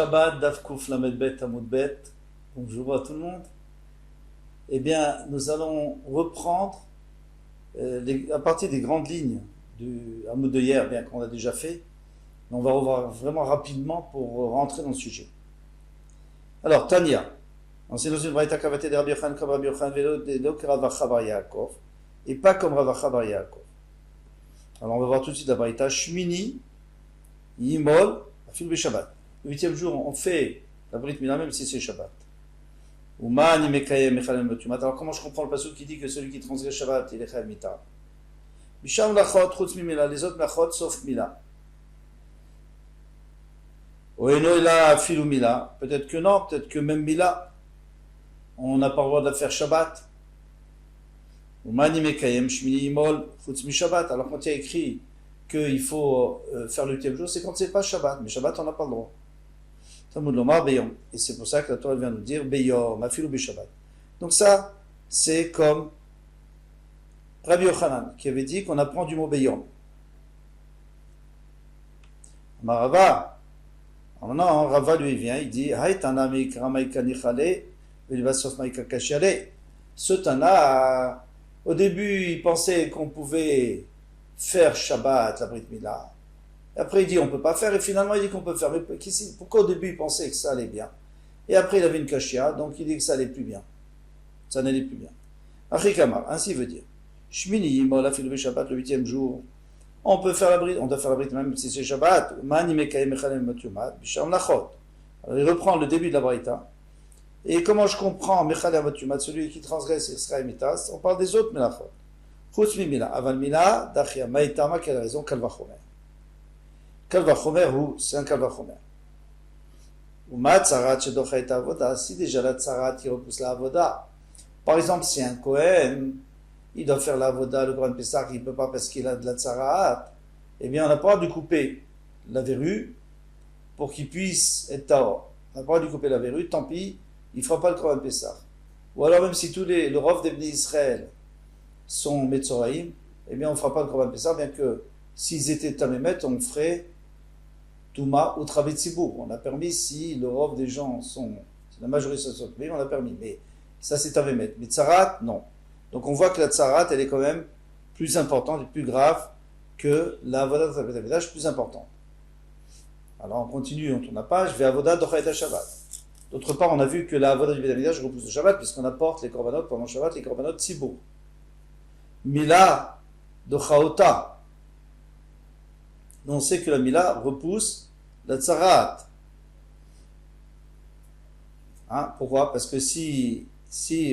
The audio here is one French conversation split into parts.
Shabbat, Daf Kuf Lamed Bet Amud Bet. Bonjour à tout le monde. Eh bien, nous allons reprendre à partir des grandes lignes du Amud de hier, bien qu'on l'a déjà fait. Mais on va revoir vraiment rapidement pour rentrer dans le sujet. Alors, Tania. C'est dans une braïta kavaté de Rabbi Yochanan comme Rabbi Yochanan vélo que Rav Acha bar Yaakov et pas comme Rav Acha bar Yaakov. Alors, on va voir tout de suite la braïta. Shmini, Yimol, Afil Shabbat. Le 8e jour, on fait la Brit Mila même si c'est Shabbat. Alors, comment je comprends le passage qui dit que celui qui transgresse Shabbat, il est Chayv Mita? Bisham lachot, chutz mimila, les autres lachot, sauf Mila. Oeno ila afilu Mila. Peut-être que non, peut-être que même Mila, on n'a pas le droit de faire Shabbat. Alors, quand il y a écrit qu'il faut faire le 8e jour, c'est quand c'est pas Shabbat. Mais Shabbat, on n'a pas le droit. Et c'est pour ça que la Torah vient nous dire Beyom, Afilu Bishabbat. Donc ça, c'est comme Rabbi Yochanan qui avait dit qu'on apprend du mot Beyom. Rava, non, Rava lui vient, il dit ce Tana, au début, il pensait qu'on pouvait faire Shabbat, la Brit Mila. Après, il dit on ne peut pas faire, et finalement, il dit qu'on peut faire. Mais pourquoi au début, il pensait que ça allait bien? Et après, il avait une kashia, donc il dit que ça allait plus bien. Ça n'allait plus bien. Achikamar, ainsi veut dire. Shmini Yimol Afilu Shabbat, le 8e jour. On peut faire la Brit, on doit faire la Brit même si c'est Shabbat. Mani Mekayem Echalem Matumat, Bisham Lachot. Alors, il reprend le début de la Braïta. Et comment je comprends Mechalem Matumat, celui qui transgresse Israël Mitas, on parle des autres Melachot. Chutz Mimila, Aval Mila, Dachia Maïtama, quelle raison, Kalvachomer. Kalvachomer, c'est un Kalvachomer. Ou ma tzarat shedocha et avoda, si déjà la tzarat qui repousse la avoda. Par exemple, si un Kohen, il doit faire la avoda, le Grand Pessah, il ne peut pas parce qu'il a de la tzarat, eh bien, on n'a pas dû couper la verrue pour qu'il puisse être tahor. On n'a pas dû couper la verrue, tant pis, il ne fera pas le Grand Pessah. Ou alors, même si le Rov des Bnei Israël sont Metzoraïm, eh bien, on ne fera pas le Grand Pessah, bien que s'ils étaient Tamémet, on ferait Touma ou Travit Sibour. On a permis si le Rov des gens sont, la majorité sont on a permis. Mais ça, c'est Tamémet. Mais Tzarat, non. Donc on voit que la Tzarat, elle est quand même plus importante et plus grave que la Avoda de Tabet Amidash, plus importante. Alors on continue, on tourne la page, Ve Avoda Dochaïta Shabbat. D'autre part, on a vu que la Avoda du Beit Amidash repousse le Shabbat, puisqu'on apporte les korbanot pendant Shabbat, les korbanot Sibour. Mila Dochaota. On sait que la Mila repousse la Tzarat. Hein, pourquoi? Parce que si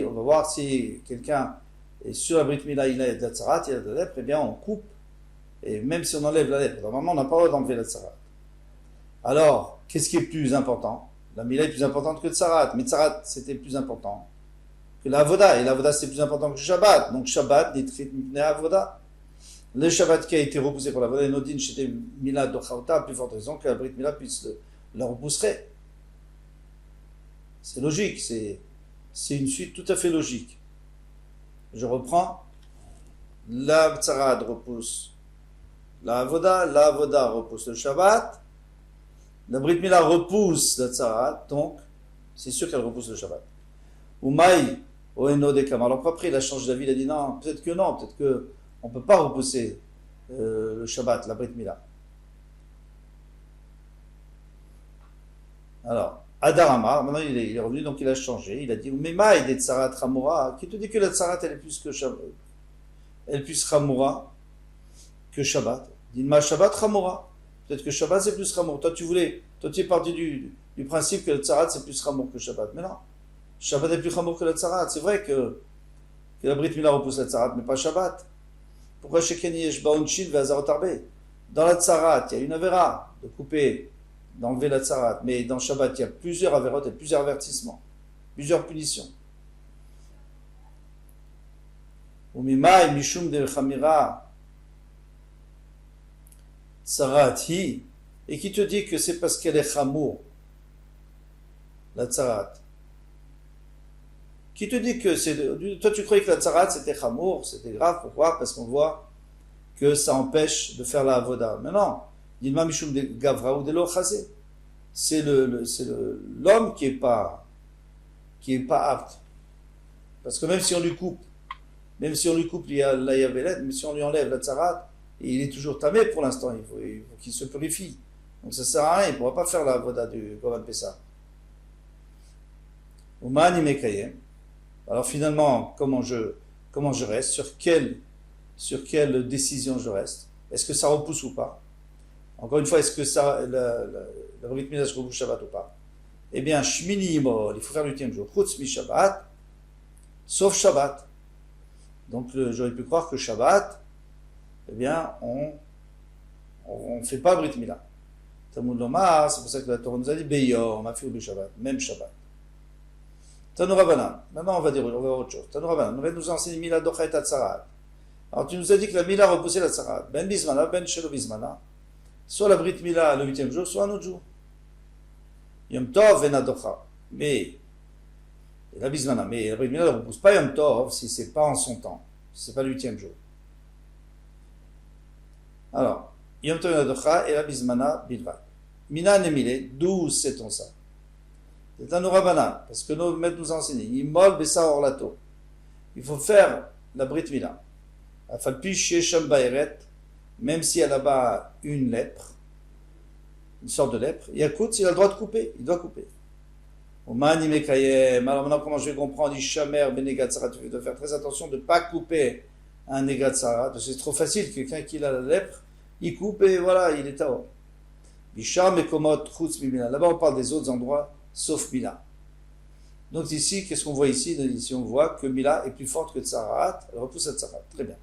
on va voir si quelqu'un est sur la Brit Mila, il a de la Tzarat, il a de la lèpre, eh bien on coupe. Et même si on enlève la lèpre, normalement on n'a pas le droit d'enlever la Tzarat. Alors, qu'est-ce qui est plus important? La Mila est plus importante que le Tzarat, mais Tzarat c'était plus important que la Avoda, et la Avoda c'est plus important que le Shabbat. Donc Shabbat, Nitrit Mipnei Avoda. Le Shabbat qui a été repoussé pour la Avoda, Nodin, c'était Mila Dochaota, à plus forte raison que la Brit Mila puisse la repousserait. C'est logique, c'est une suite tout à fait logique. Je reprends. La Tzarat repousse la Avoda repousse le Shabbat, la Brit Mila repousse la Tzarat, donc c'est sûr qu'elle repousse le Shabbat. Umaï, Oeno Dekam. Alors après, il a changé d'avis, il a dit non, peut-être que on ne peut pas repousser le Shabbat, la Brit Mila. Alors, Adar Amar, maintenant il est revenu, donc il a changé. Il a dit Memaï des Tzarat Ramura, qui te dit que la Tzarat elle est plus que Shabbat, elle est plus Ramura que Shabbat. Dis-moi Shabbat Ramura. Peut-être que Shabbat c'est plus Ramur. Toi tu es parti du principe que le Tzarat c'est plus Ramur que Shabbat. Mais non, Shabbat est plus Ramur que le Tzarat. C'est vrai que la Brit Mila repousse la Tzarat, mais pas Shabbat. Pourquoi Shekeni Yesh Ba'onchin Ve'azarot Arbe? Dans la Tzarat, il y a une Avera de couper, d'enlever la Tzarat. Mais dans Shabbat, il y a plusieurs Averot et plusieurs avertissements, plusieurs punitions. Umimai Mishum de Chamira Tzarat hi. Et qui te dit que c'est parce qu'elle est Chamour, la Tzarat? Qui te dit que c'est... Toi, tu croyais que la Tzarat, c'était Chamour, c'était grave. Pourquoi? Parce qu'on voit que ça empêche de faire la Avoda. Mais non. Dilma Mishum de Gavra ou de Lo Chazé. c'est l'homme qui est pas apte. Parce que même si on lui coupe la yavelet, même si on lui enlève la tzarat, il est toujours tamé pour l'instant, il faut qu'il se purifie. Donc ça sert à rien, il ne pourra pas faire la voda du Korban Pessah. Umani mekayem. Alors finalement, comment je reste, sur quelle décision je reste? Est-ce que ça repousse ou pas? Encore une fois, est-ce que le Brit Milah repousse Shabbat ou pas? Eh bien, Shmini Yimol, il faut faire le 8e jour. Chutz mi Shabbat, sauf Shabbat. Donc j'aurais pu croire que Shabbat, eh bien, on ne fait pas Brit Milah. Talmud Lomar, c'est pour ça que la Torah nous a dit Beyom, Afiou le Shabbat, même Shabbat. Tanu Rabbanan, maintenant on va voir autre chose. Tanu Rabbanan, on va nous enseigner Milah Docha et Tzarat. Alors tu nous as dit que la Milah repoussait la Tzarat. Ben Bismana, Ben Shelo Bismana. Soit la Brit Milah le 8e jour, soit un autre jour. Yom Tov et Nadocha. Mais la Bismana, mais la Brit Milah ne repousse pas Yom Tov si c'est pas en son temps, si c'est pas le 8e jour. Alors, Yom Tov et Nadocha et la Bismana Bilvat. Mina Nemile, d'où sait-on ça? C'est un Nourabanan, parce que nos maîtres nous enseignent. Imol Bessa Orlato. Il faut faire la Brit Milah. Afalpi Shesham Baeret, même s'il y a là-bas une lèpre, une sorte de lèpre, Yakout, il a le droit de couper, il doit couper. Omani Mekayem, alors maintenant comment je vais comprendre, Ishamer Benegat Sarat, tu dois faire très attention de ne pas couper un Negat Sarat, parce que c'est trop facile, quelqu'un qui a la lèpre, il coupe et voilà, il est Tao. Bisham et Komot Chutz Mimina, là-bas on parle des autres endroits, sauf Mila. Donc ici, qu'est-ce qu'on voit ici? Ici on voit que Mila est plus forte que Tzarat, elle repousse à Tzarat, très bien.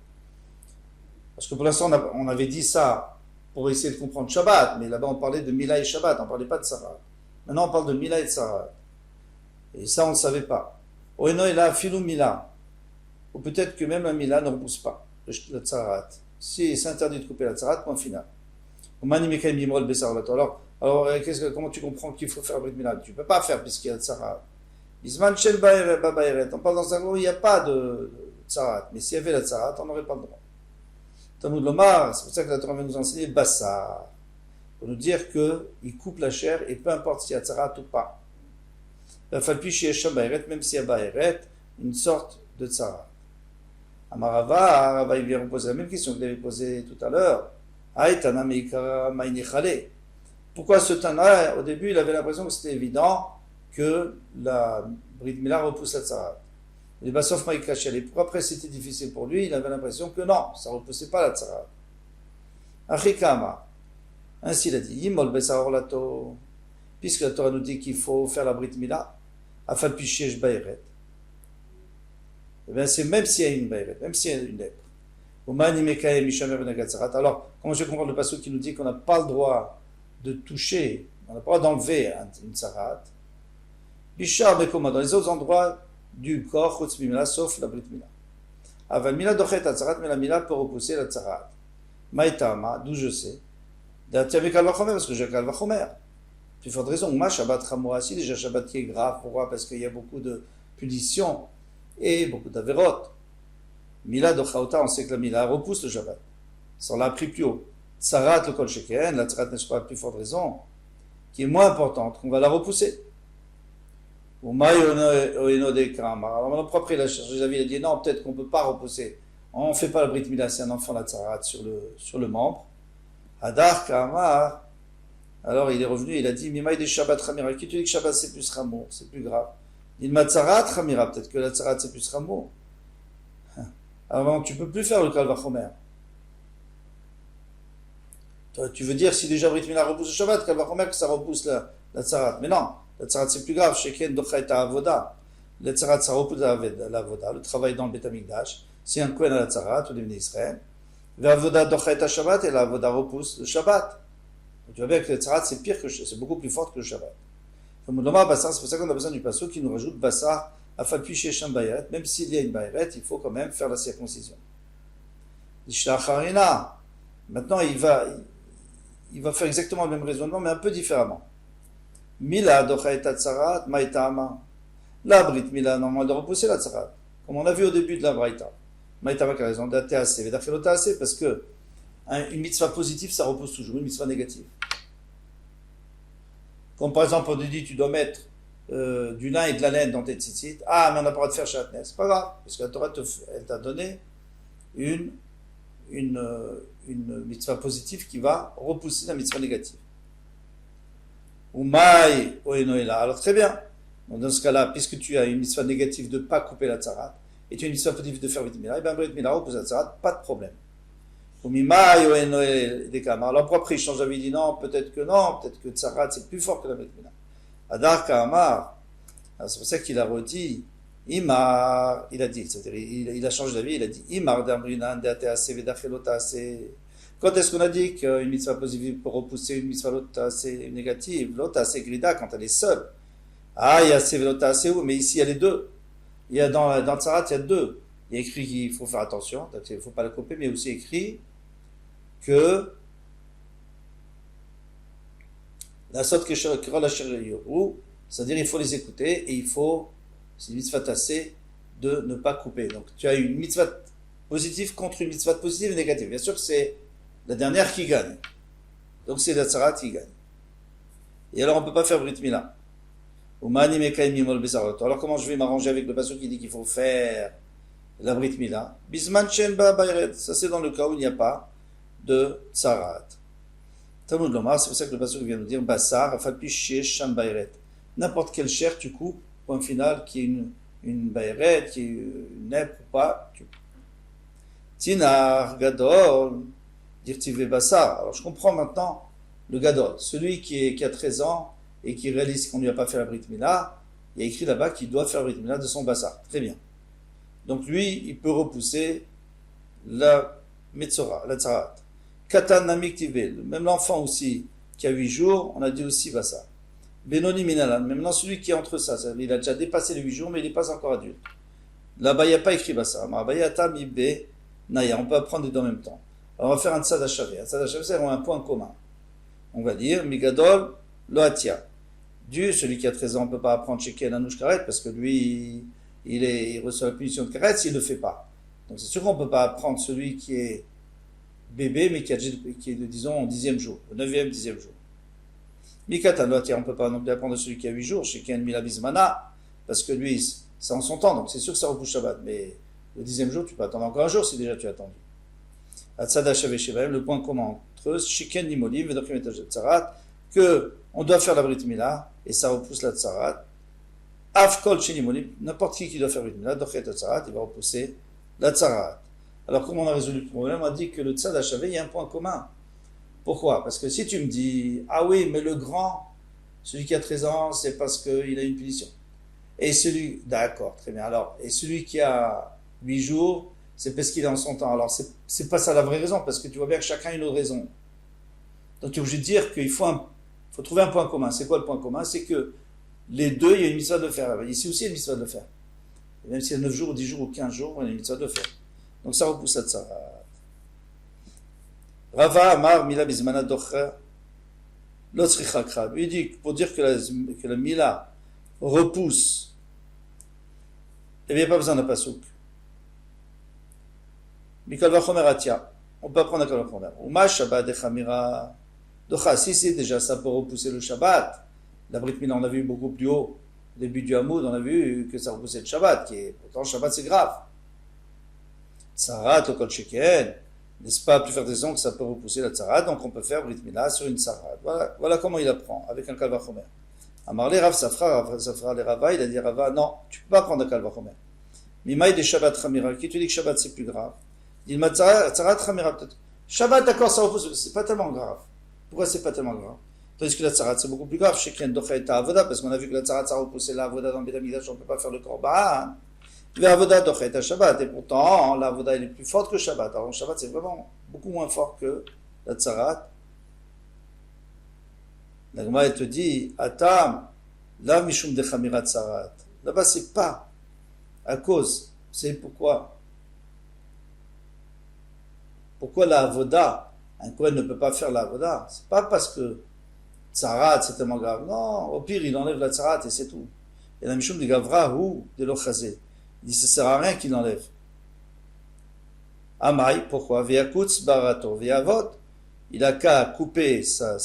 Parce que pour l'instant, on avait dit ça pour essayer de comprendre Shabbat, mais là-bas on parlait de Mila et Shabbat, on ne parlait pas de Tzarat. Maintenant on parle de Mila et Tzarat. Et ça on ne savait pas. Oeno et là, Filou Mila. Ou peut-être que même un Mila ne repousse pas le Tzarat. Si c'est interdit de couper la Tzarat, point final. Alors comment tu comprends qu'il faut faire Brit Mila? Tu ne peux pas faire puisqu'il y a le Tzarat. Bisman Shel Baeret. On parle dans un gros, il n'y a pas de Tzarat. Mais s'il y avait la Tzarat, on n'aurait pas le droit. Talmud Lomar, c'est pour ça que la Torah va nous enseigner Bassar. Pour nous dire qu'il coupe la chair et peu importe s'il y a Tzarat ou pas. Même s'il y a Baeret, une sorte de Tzarat. Amarava, il vient poser la même question que vous avez posée tout à l'heure. Pourquoi ce Tana, au début, il avait l'impression que c'était évident que la Brit Milah repousse la Tzarat. Les Bassof Maïkachel. Et pourquoi après c'était difficile pour lui? Il avait l'impression que non, ça ne repoussait pas la Tzarat. Achikama. Ainsi il a dit, Yimol Bessa Orlato. Puisque la Torah nous dit qu'il faut faire la Brit Milah, Afal Pichesh Baeret. Eh bien, c'est même s'il y a une Baeret, même s'il y a une lèpre. Alors, comment je comprends le passage qui nous dit qu'on n'a pas le droit de toucher, on n'a pas le droit d'enlever une Tzarat? Bishar Bekoma, dans les autres endroits du corps, Chutz Mimila, sauf la Brit Milah. Aval Mila Dochet Tzarat, mais la Mila peut repousser la Tzarat. Maïtama, d'où je sais. D'Atiavé Kalvachomer, parce que j'ai Kalvachomer. Plus forte raison, moi, Shabbat Chamoura, si déjà Shabbat qui est grave, pourquoi? Parce qu'il y a beaucoup de punitions et beaucoup d'avérotes. Mila Dochaota, on sait que la Mila repousse le Shabbat. Ça on l'a appris plus haut. Tzarat le Kol Sheken, la Tzarat n'est pas plus forte raison, qui est moins importante, qu'on va la repousser. Ou Maïono de Kramar. Alors mon propre, il a dit non, peut-être qu'on ne peut pas repousser. On ne fait pas la Brit Mila, c'est un enfant la Tzarat sur le membre. Hadar Kramar. Alors il est revenu, il a dit Mimaï de Shabbat Ramira. Qui te dit que Shabbat c'est plus Ramour, c'est plus grave? Il m'a Tzarat Ramira, peut-être que la Tzarat c'est plus Ramour. Alors tu ne peux plus faire le Kalvachomer. Tu veux dire si déjà Brit Milah repousse le Shabbat, Kalvachomer que ça repousse la Tzarat. Mais non, la Tzarat c'est plus grave. Sheken Docha et Avoda. La Tzarat ça repousse la Avoda, le travail dans le Beth Amikdash. Si un Kohen a la Tzarat, au devenez Israël. L'Avoda Docha et Shabbat et la Avoda repousse le Shabbat. Tu vois bien que la Tzarat c'est pire c'est beaucoup plus fort que le Shabbat. C'est pour ça qu'on a besoin du passage qui nous rajoute Bassar. Afalpi Shesham Bayeret, même s'il y a une Bayeret, il faut quand même faire la circoncision. Maintenant, il va faire exactement le même raisonnement, mais un peu différemment. Mila Docha et Tzarat, Maïtama. La Brit Mila, normalement, de repousser la Tzarat. Comme on a vu au début de la Braïta. Maïtama qui a raison, d'Atease, d'Afelotase, parce que une mitzvah positive, ça repousse toujours, une mitzvah négative. Comme par exemple, on te dit, tu dois mettre du lin et de la laine dans tes tzitzit. Ah, mais on n'a pas le droit de faire shatnez. C'est pas grave, parce que la Torah elle t'a donné une, une mitzvah positive qui va repousser la mitzvah négative. Ou maï oenoela. Alors très bien. Donc dans ce cas-là, puisque tu as une mitzvah négative de ne pas couper la tzarat, et tu as une mitzvah positive de faire brit milah, et bien brit milah repousse la tzarat, pas de problème. Ou mimaï oenoela des kamar. Alors après il change d'avis, il dit non, peut-être que tzarat c'est plus fort que la brit milah. Adar kamar. C'est pour ça qu'il a redit Imar, il a dit, c'est-à-dire il a changé d'avis, il a dit Imar d'amrinan d'atase vedachelotase. Quand est-ce qu'on a dit qu'une mitzvah positive peut repousser une mitzvah lotase négative? Lotase grida quand elle est seule. Ah, il y a sevelotase où? Mais ici il y a les deux. Il y a dans le Tzarat, il y a deux. Il y a écrit qu'il faut faire attention, il ne faut pas la couper, mais aussi écrit que la sorte que c'est-à-dire il faut les écouter et il faut, c'est une mitzvah tassée, de ne pas couper. Donc tu as une mitzvah positive contre une mitzvah positive et négative. Bien sûr que c'est la dernière qui gagne. Donc c'est la tzarat qui gagne. Et alors on ne peut pas faire brit milah. Alors comment je vais m'arranger avec le passage qui dit qu'il faut faire la brit milah? Bisman shen ba bayret. Ça c'est dans le cas où il n'y a pas de tzarat. Talmud Lomar, c'est pour ça que le passage vient nous dire Bassar, afalpi shesh sham bayret. N'importe quelle chair tu coupes, point final, qui est une bayret, qui est une nèpre ou pas, tu coupes. Tinar, gadol, dirtive bassar. Alors je comprends maintenant le gadol, celui qui a 13 ans et qui réalise qu'on ne lui a pas fait la brit milah, il y a écrit là-bas qu'il doit faire la brit milah de son bassar. Très bien. Donc lui, il peut repousser la metzora, la tzarat. Katan namik tivel, même l'enfant aussi qui a 8 jours, on a dit aussi bassar. Benoni minalan, mais maintenant celui qui est entre ça, il a déjà dépassé les 8 jours, mais il n'est pas encore adulte. Là-bas, il n'y a pas écrit bassar. Marabayata mibe naya, on peut apprendre les deux en même temps. Alors on va faire un tzad hachavé. Un tzad hachavé, c'est un point commun. On va dire migadol lo atia. Dieu, celui qui a 13 ans, on ne peut pas apprendre chez Ken Anouch Karet, parce que lui, il reçoit la punition de Karet s'il ne le fait pas. Donc c'est sûr qu'on ne peut pas apprendre celui qui est bébé, mais qui est de, disons, au 10e jour, au 9e, 10e jour. Mikatan lo atia, on ne peut pas non plus apprendre celui qui a 8 jours, chez Ken Mila Bismana, parce que lui, c'est en son temps, donc c'est sûr que ça repousse Shabbat, mais le 10e jour, tu peux attendre encore un jour si déjà tu as attendu. Atzada Shavé Shevaim, le point commun entre eux, Shiken Limolim, Vedochim et Tzarat, que on doit faire la Brit Milah, et ça repousse la Tzarat. Afkol Shenimolim, n'importe qui doit faire Brit Milah, Dochet Tzarat, il va repousser la Tzarat. Alors, comment on a résolu le problème? On a dit que le Tzad Shavé, il y a un point commun. Pourquoi? Parce que si tu me dis, ah oui, mais le grand, celui qui a 13 ans, c'est parce qu'il a une punition. Et celui, d'accord, très bien. Alors, et celui qui a 8 jours, c'est parce qu'il est en son temps. Alors, c'est pas ça la vraie raison, parce que tu vois bien que chacun a une autre raison. Donc, tu es obligé de dire qu'il faut trouver un point commun. C'est quoi le point commun? C'est que les deux, il y a une mitzvah de le faire. Ici aussi, il y a une mitzvah de le faire. Et même s'il y a 9 jours, ou 10 jours, ou 15 jours, il y a une mitzvah de le faire. Donc, ça repousse à ça. Rava Amar Mila Bizmana Docha Lotzricha Krab. Il dit pour dire que la Mila repousse, il n'y a pas besoin d'un pasouk. Mikal Vachomer Atia. On peut apprendre à Kal Vachomer. Uma Shabbat Echamira Docha. Si c'est déjà ça pour repousser le Shabbat, la Brit Mila on a vu beaucoup plus haut, au début du Hamoud, on a vu que ça repoussait le Shabbat, pourtant le Shabbat c'est grave. Tzarat, Okol Sheken. N'est-ce pas plus faire des ongles que ça peut repousser la tzarat, donc on peut faire Brit Milah sur une tzarat. Voilà comment il apprend, avec un Kal Vachomer. Amarle Rav Safra le Rava, il a dit Rava, non, tu ne peux pas prendre un Kal Vachomer. Mimaï de Shabbat Chamira, qui te dit que Shabbat c'est plus grave? Il m'a tzarat Chamira peut-être. Shabbat, d'accord, ça repousse, c'est pas tellement grave. Pourquoi c'est pas tellement grave? Tandis que la tzarat c'est beaucoup plus grave, chez Ken Docha et Avoda, parce qu'on a vu que la tzarat ça repoussait la Avoda dans le Beth Amikdash, on ne peut pas faire le Korban. L'avoda dochet à Shabbat, et pourtant l'avoda elle est plus forte que Shabbat. Alors le Shabbat c'est vraiment beaucoup moins fort que la tzarat. La Gemara elle te dit, Atam, la mishum de chamirat tzarat. Là-bas c'est pas à cause, c'est pourquoi. Pourquoi la avoda, un Kohen ne peut pas faire la avoda? C'est pas parce que tzarat c'est tellement grave. Non, au pire il enlève la tzarat et c'est tout. Et la mishum de gavra ou de l'ochazé. Il dit, ça ne sert à rien qu'il l'enlève. Amaï, pourquoi? Viakutz barato, viavot. Il a qu'à couper sa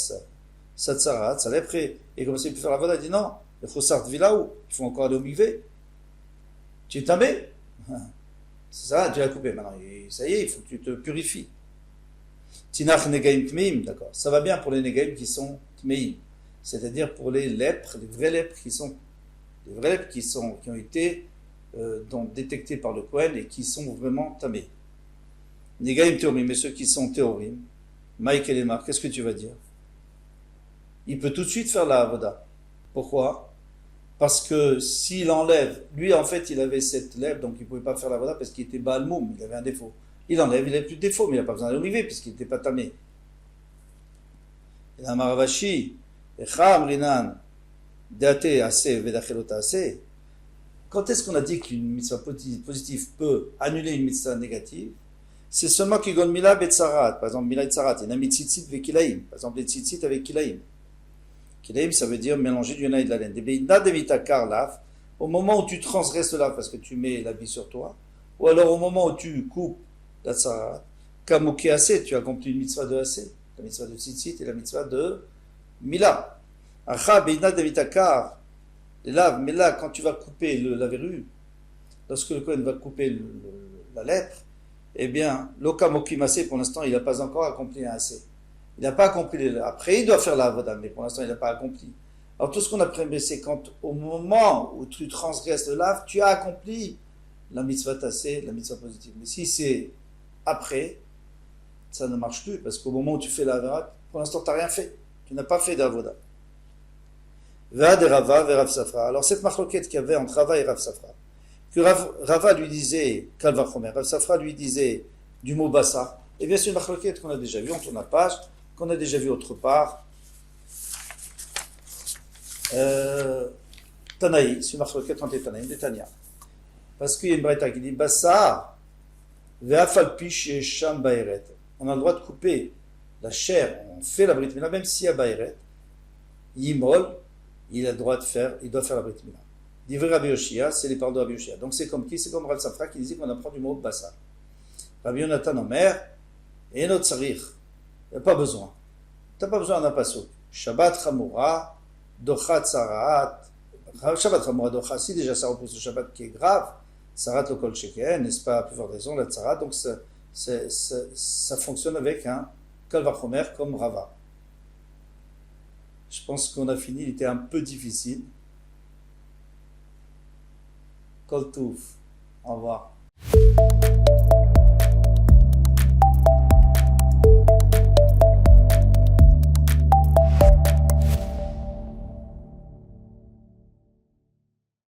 sa tsarat, sa lèpre, et comme ça il peut faire la voda, il dit non, le chossart vilaou, il faut encore aller au mikvé. Tu es tamé. C'est ça, tu l'as coupé maintenant, et ça y est, il faut que tu te purifies. Tinach negaim tmeim, d'accord. Ça va bien pour les negaim qui sont tmeim, c'est-à-dire pour les lèpres, les vrais lèpres qui ont été donc détectés par le Kohen et qui sont vraiment tamés. Negaim théorim, mais ceux qui sont théorim, Mike et Lemar, qu'est-ce que tu vas dire? Il peut tout de suite faire la avoda. Pourquoi? Parce que s'il enlève, lui en fait il avait cette lèvre, donc il ne pouvait pas faire la avoda parce qu'il était balmoum, il avait un défaut. Il enlève, il n'avait plus de défaut, mais il n'a pas besoin d'arriver puisqu'il n'était pas tamé. Et la Maravashi, Echam Rinan, Deate Ase, Vedachelota Ase. Quand est-ce qu'on a dit qu'une mitzvah positive peut annuler une mitzvah négative? C'est seulement qu'il gon mila betzarat, par exemple mila betzarat, il y a un mitzitzit avec kilaim, par exemple les tzitzit avec kilaim. Kilaim, ça veut dire mélanger du lin et de la laine. Au moment où tu transgresses là parce que tu mets l'habit sur toi, ou alors au moment où tu coupes la tzarat, kamoki assez, tu accomplis une mitzvah de assez, la mitzvah de tzitzit et la mitzvah de mila. Acha beina devitakar, mais là, quand tu vas couper la verrue, lorsque le Kohen va couper la lèpre, eh bien, l'okamokimase, pour l'instant, il n'a pas encore accompli un assez. Il n'a pas accompli. Après, il doit faire la avoda, mais pour l'instant, il n'a pas accompli. Alors, tout ce qu'on a prévu, c'est quand, au moment où tu transgresses le lave, tu as accompli la mitzvah tassée, la mitzvah positive. Mais si c'est après, ça ne marche plus, parce qu'au moment où tu fais la avoda, pour l'instant, tu n'as rien fait. Tu n'as pas fait d'avoda. Va de Rava et Rav Safra. Alors, cette marloquette qu'il y avait entre Rava et Rav Safra, que Rava lui disait Kalvachomer, Rav Safra lui disait du mot bassa, et bien c'est une marloquette qu'on a déjà vue, on tourne la page, qu'on a déjà vue autre part. Tanaï, c'est une marloquette entre Tanaï et Tania. Parce qu'il y a une braïta qui dit bassa, ve'afalpish et sham baeret. On a le droit de couper la chair, on fait la brit mila, même s'il y a baeret, yimol, il a le droit de faire, il doit faire la brit mila. Divrei Rabbi Yoshia, c'est les paroles de Rabbi Yoshia. Donc c'est comme qui? C'est comme Rav Safra qui disait qu'on apprend du mot bassa. Rabbi Yonatan Omer, et notre sarir. Il n'y a pas besoin. Tu n'as pas besoin d'un passouk. Shabbat Chamura, Dochat Sarat. Shabbat Chamura, Dochat, si déjà ça repousse le Shabbat qui est grave, Sarat le Kol Sheken, n'est-ce pas, à plus forte raison, la Sarat. Donc ça fonctionne avec un Kalvachomer comme Rava. Je pense qu'on a fini, il était un peu difficile. Kol Touf. Au revoir.